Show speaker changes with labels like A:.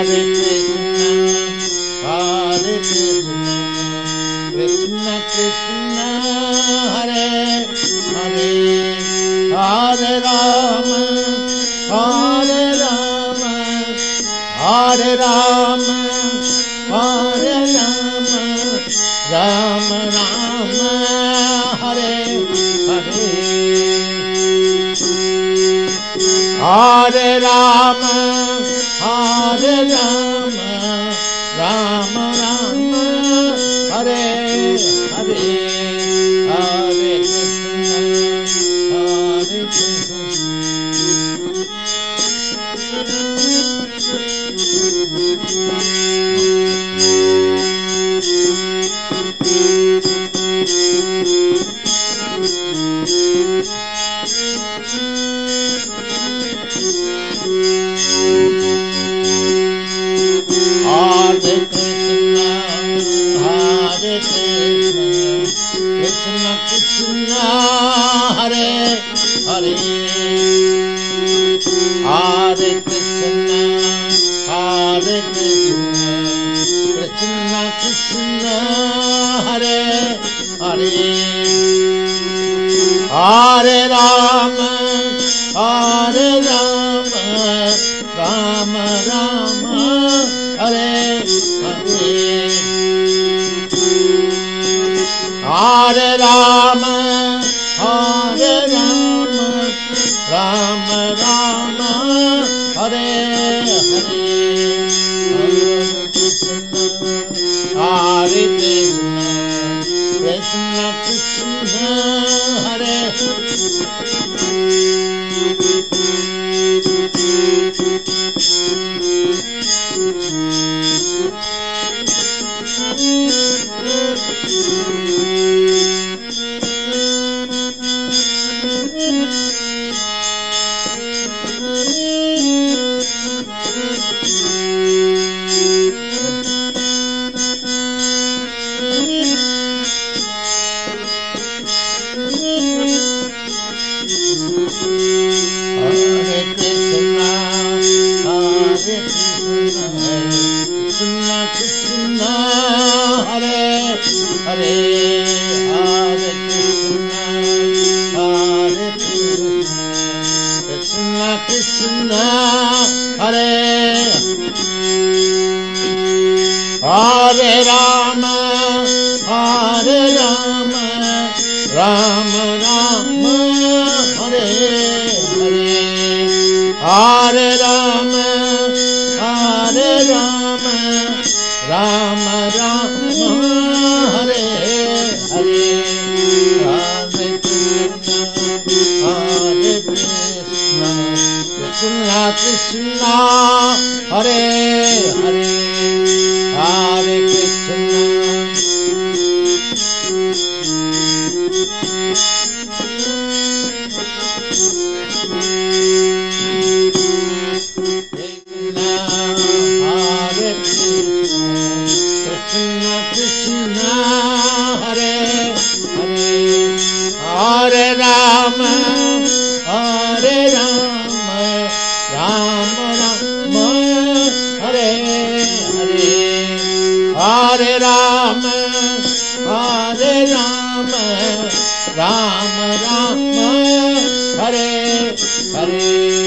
A: Hare Krishna, Krishna Krishna, Hare Hare, Hare Rama, Hare Rama, Hare Rama, Hare Rama, Rama Rama, Hare Hare, Hare Rama, Hare Rama, Rama Rama, Hare Hare, Hare Krishna, Hare Krishna. Hare Krishna, Hare Krishna, Krishna Krishna, Hare Hare, Hare Krishna, Hare Krishna, Krishna Krishna, Hare Hare, Hare Rama, Hare Rama, Rama Rama, Hare Hare, Hare Rama, Hare Rama, Rama Rama, Hare Hare, Hare Krishna, Hare Krishna, Krishna Krishna, Hare Krishna, Hare Hare Rama, Hare Rama, Rama Rama, Hare Hare, Hare Rama, Hare Rama, Rama Rama, Hare Hare, Hare Krishna, Hare Krishna, Krishna Krishna, Hare Hare, Hare Krishna. Krishna Krishna, Hare Hare, Hare Rama, Hare Rama, Rama Rama, Hare Hare, Hare Rama, Hare Rama, Rama Rama, Hare Hare.